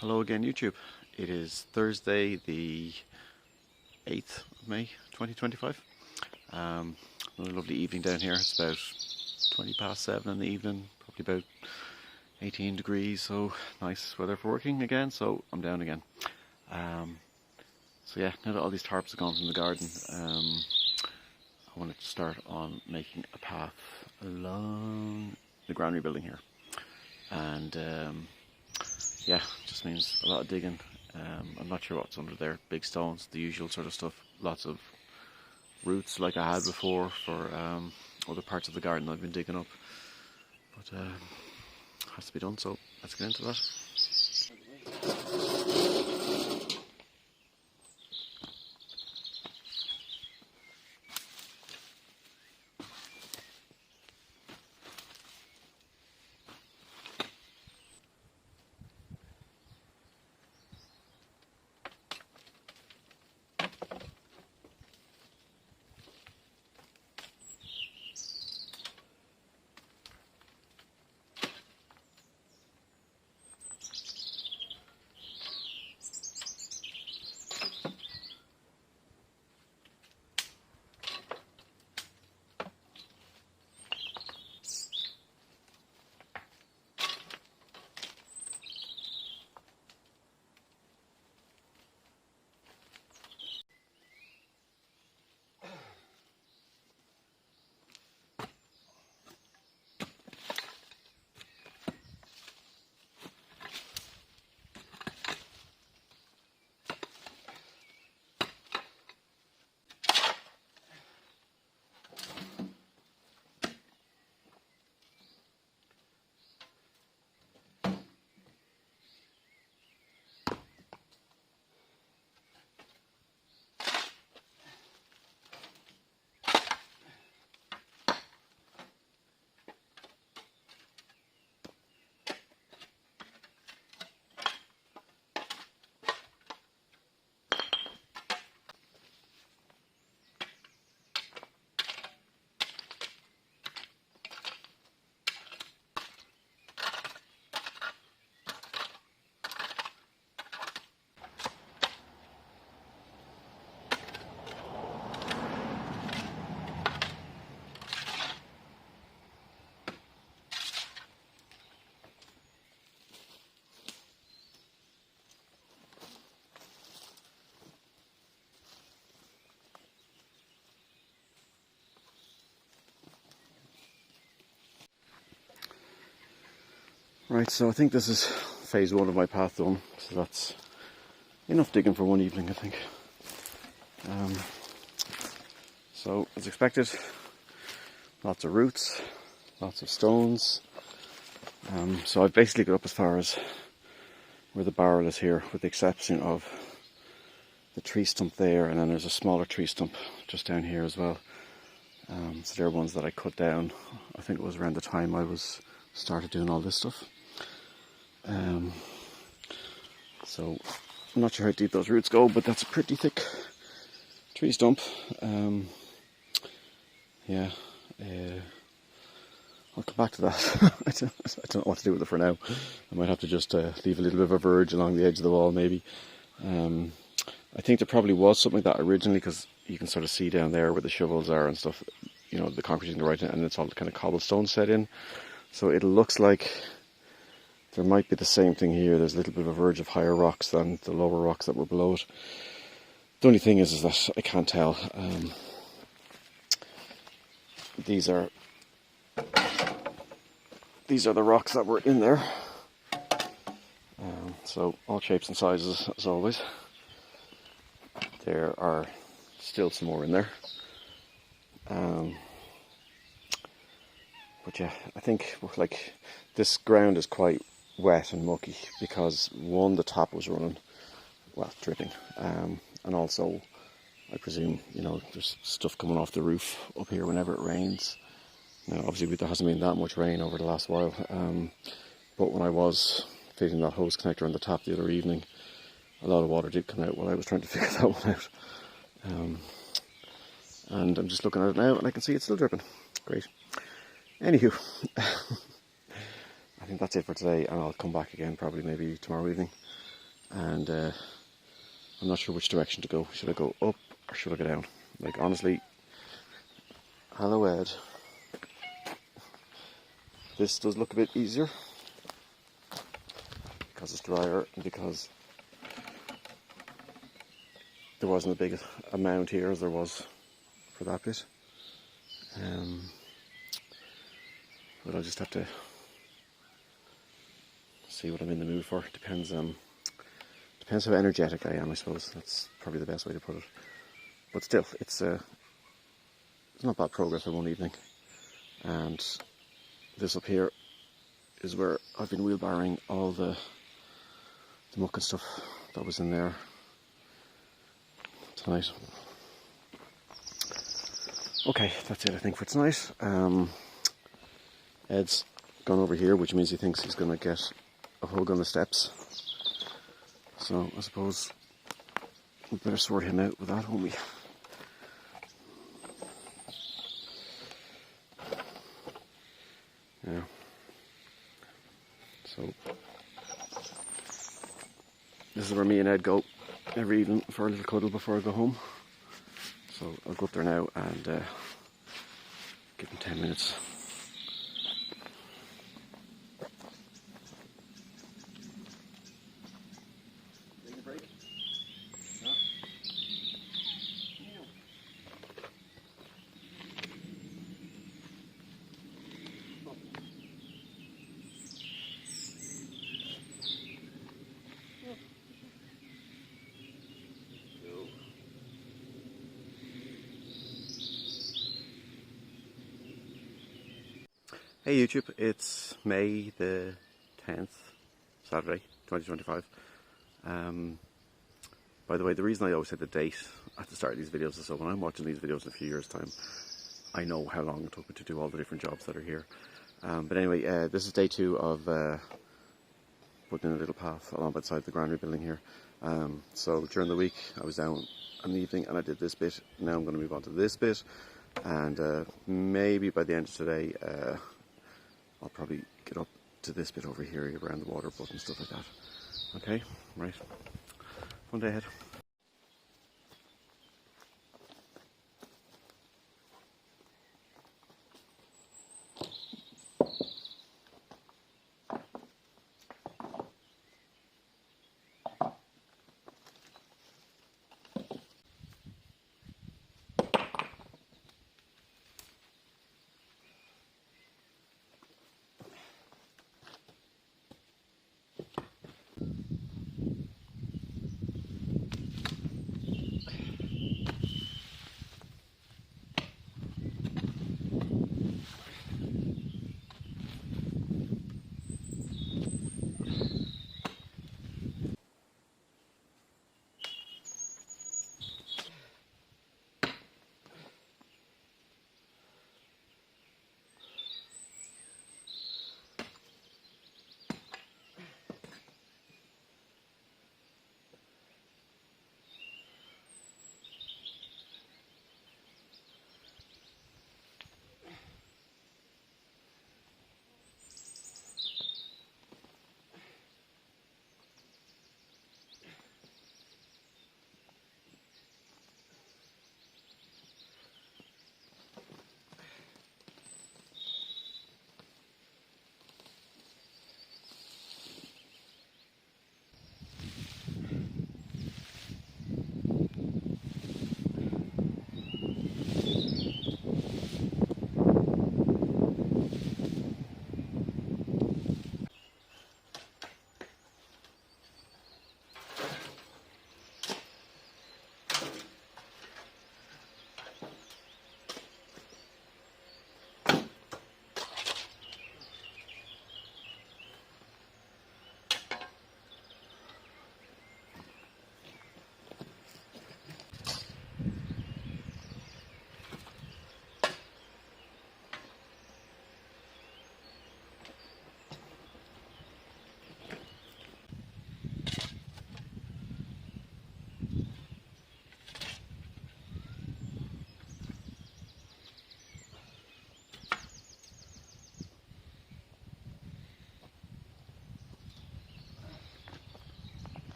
Hello again, YouTube. It is Thursday, the 8th of May 2025. A lovely evening down here. It's about 20 past 7 in the evening, probably about 18 degrees, so nice weather for working again, so I'm down again. So yeah, now that all these tarps are gone from the garden, I wanted to start on making a path along the Granary building here. And yeah, just means a lot of digging. I'm not sure what's under there. Big stones, the usual sort of stuff. Lots of roots like I had before for other parts of the garden I've been digging up. But has to be done, so let's get into that. Right, so I think this is phase 1 of my path done, so that's enough digging for one evening, I think. So, as expected, lots of roots, lots of stones. So I've basically got up as far as where the barrel is here, with the exception of the tree stump there, and then there's a smaller tree stump just down here as well. So they're ones that I cut down. I think it was around the time I started doing all this stuff. So I'm not sure how deep those roots go, but that's a pretty thick tree stump. Yeah, I'll come back to that. I don't know what to do with it for now. I might have to just leave a little bit of a verge along the edge of the wall, maybe. I think there probably was something like that originally, because you can sort of see down there where the shovels are and stuff, you know, the concrete in the right, and it's all kind of cobblestone set in. So it looks like there might be the same thing here. There's a little bit of a verge of higher rocks than the lower rocks that were below it. The only thing is that I can't tell. These are the rocks that were in there. So all shapes and sizes as always. There are still some more in there. But yeah, I think like this ground is quite wet and mucky because one, the tap was running, well, dripping, and also I presume, you know, there's stuff coming off the roof up here whenever it rains. Now obviously there hasn't been that much rain over the last while, but when I was fitting that hose connector on the tap the other evening, a lot of water did come out while I was trying to figure that one out. And I'm just looking at it now and I can see it's still dripping. Great. Anywho, I think that's it for today, and I'll come back again probably maybe tomorrow evening and I'm not sure which direction to go. Should I go up or should I go down? Like, honestly, hello Ed. This does look a bit easier because it's drier and because there wasn't as big a mound here as there was for that bit. But I'll just have to see what I'm in the mood for. Depends how energetic I am, I suppose. That's probably the best way to put it. But still, it's not bad progress in one evening. And this up here is where I've been wheelbarrowing all the muck and stuff that was in there tonight. Okay, that's it I think for tonight. Ed's gone over here, which means he thinks he's going to get a hug on the steps. So I suppose we better sort him out with that, won't we? Yeah. So this is where me and Ed go every evening for a little cuddle before I go home. So I'll go up there now and give him 10 minutes. Take a break? No? Hey YouTube, it's May the 10th, Saturday, 2025. By the way, the reason I always say the date at the start of these videos is so when I'm watching these videos in a few years' time, I know how long it took me to do all the different jobs that are here. But anyway, this is day 2 of putting in a little path along by the side of the Granary building here. So during the week I was down in the evening and I did this bit. Now I'm going to move on to this bit, and maybe by the end of today I'll probably get up to this bit over here around the water butt and stuff like that. Okay, right. One day ahead.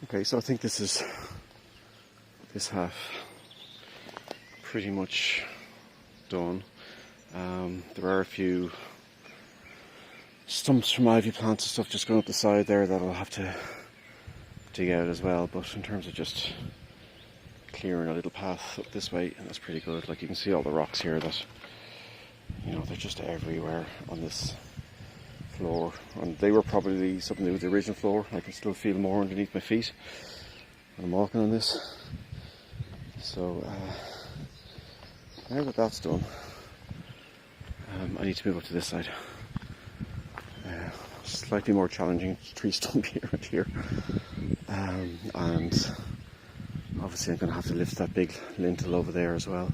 Okay, so I think this half pretty much done. There are a few stumps from ivy plants and stuff just going up the side there that I'll have to dig out as well, but in terms of just clearing a little path up this way, and that's pretty good. Like, you can see all the rocks here that, you know, they're just everywhere on this floor, and they were probably something to do with the original floor. I can still feel more underneath my feet when I'm walking on this. So now that that's done, I need to move up to this side. Slightly more challenging tree stump here and here, and obviously I'm going to have to lift that big lintel over there as well.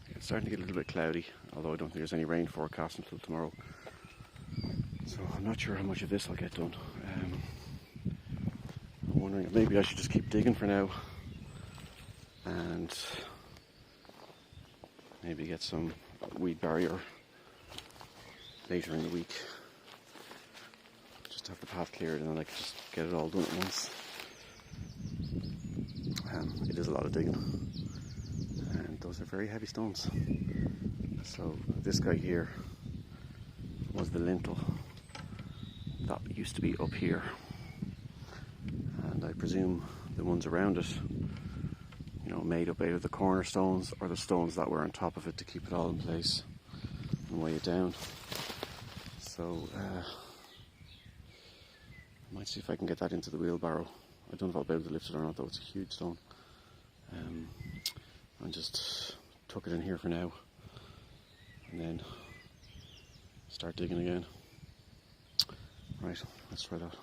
It's starting to get a little bit cloudy, although I don't think there's any rain forecast until tomorrow, so I'm not sure how much of this I'll get done. I'm wondering if maybe I should just keep digging for now and maybe get some weed barrier later in the week, just to have the path cleared, and then I can just get it all done at once. It is a lot of digging, and those are very heavy stones. So this guy here was the lintel that used to be up here, and I presume the ones around it, you know, made up out of the cornerstones or the stones that were on top of it to keep it all in place and weigh it down. So I might see if I can get that into the wheelbarrow. I don't know if I'll be able to lift it or not, though. It's a huge stone. And just tuck it in here for now, and then start digging again. Right, let's try that.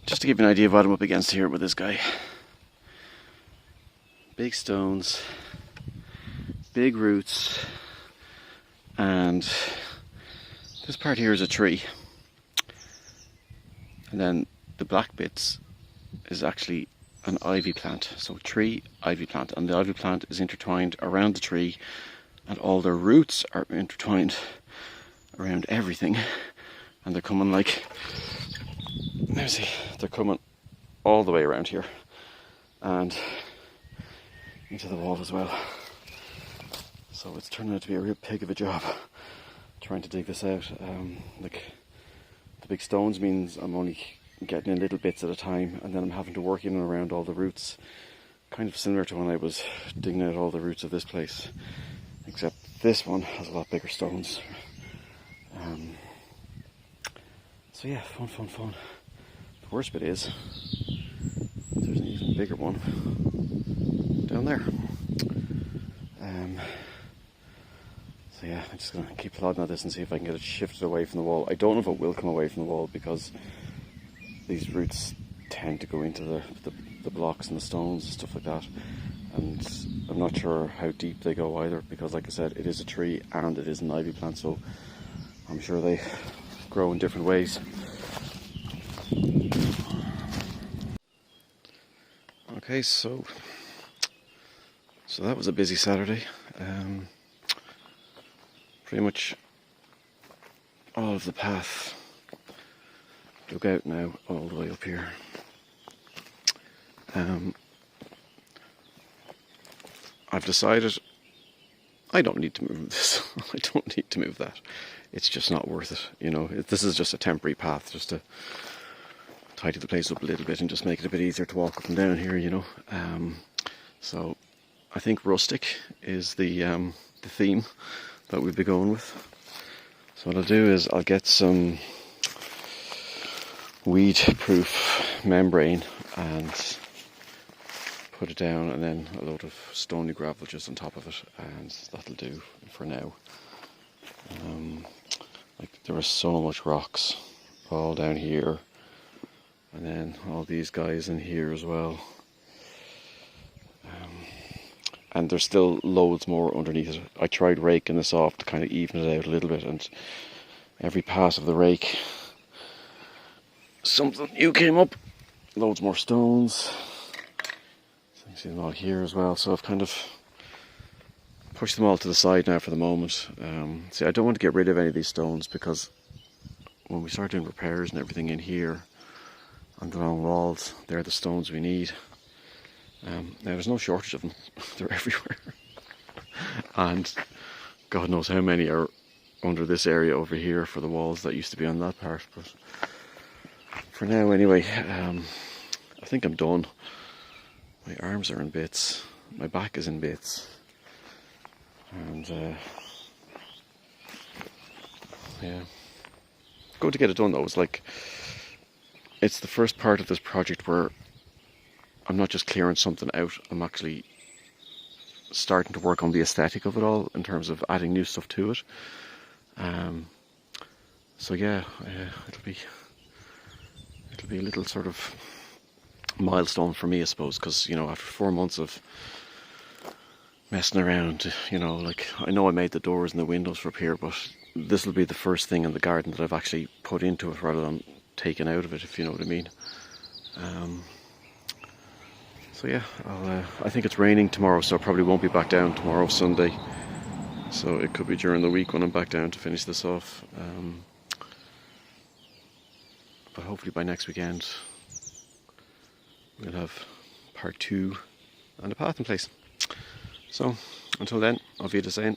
Just to give you an idea of what I'm up against here with this guy. Big stones, big roots, and this part here is a tree. And then the black bits is actually an ivy plant. So tree, ivy plant, and the ivy plant is intertwined around the tree, and all the roots are intertwined around everything, and they're coming like, let me see, they're coming all the way around here and into the wall as well. So it's turning out to be a real pig of a job trying to dig this out. Like, the big stones means I'm only getting in little bits at a time, and then I'm having to work in and around all the roots. Kind of similar to when I was digging out all the roots of this place, except this one has a lot bigger stones. So yeah, fun. The worst bit is there's an even bigger one down there. So yeah, I'm just going to keep plodding at this and see if I can get it shifted away from the wall. I don't know if it will come away from the wall because these roots tend to go into the blocks and the stones and stuff like that. And I'm not sure how deep they go either, because like I said, it is a tree and it is an ivy plant, so I'm sure they grow in different ways. Okay, so that was a busy Saturday. Pretty much all of the path dug out now, all the way up here. I've decided I don't need to move this. I don't need to move that. It's just not worth it. You know, this is just a temporary path, just to tidy the place up a little bit and just make it a bit easier to walk up and down here, you know. So I think rustic is the theme that we'll be going with. So what I'll do is I'll get some weed-proof membrane and put it down, and then a load of stony gravel just on top of it, and that'll do for now. Like, there are so much rocks all down here, and then all these guys in here as well. And there's still loads more underneath it. I tried raking this off to kind of even it out a little bit, and every pass of the rake something new came up. Loads more stones. So you can see them all here as well. So I've kind of pushed them all to the side now for the moment. See, I don't want to get rid of any of these stones, because when we start doing repairs and everything in here on the long walls, they're the stones we need. Now there's no shortage of them. They're everywhere. And God knows how many are under this area over here for the walls that used to be on that part. But for now anyway, I think I'm done. My arms are in bits. My back is in bits. And yeah. Good to get it done though. It's the first part of this project where I'm not just clearing something out, I'm actually starting to work on the aesthetic of it all in terms of adding new stuff to it. So yeah, it'll be a little sort of milestone for me, I suppose, because, you know, after 4 months of messing around, you know, like, I know I made the doors and the windows for up here, but this will be the first thing in the garden that I've actually put into it rather than taken out of it, if you know what I mean. So yeah, I think it's raining tomorrow, so I probably won't be back down tomorrow, Sunday. So it could be during the week when I'm back down to finish this off. But hopefully by next weekend we'll have part 2 and a path in place. So until then, auf Wiedersehen.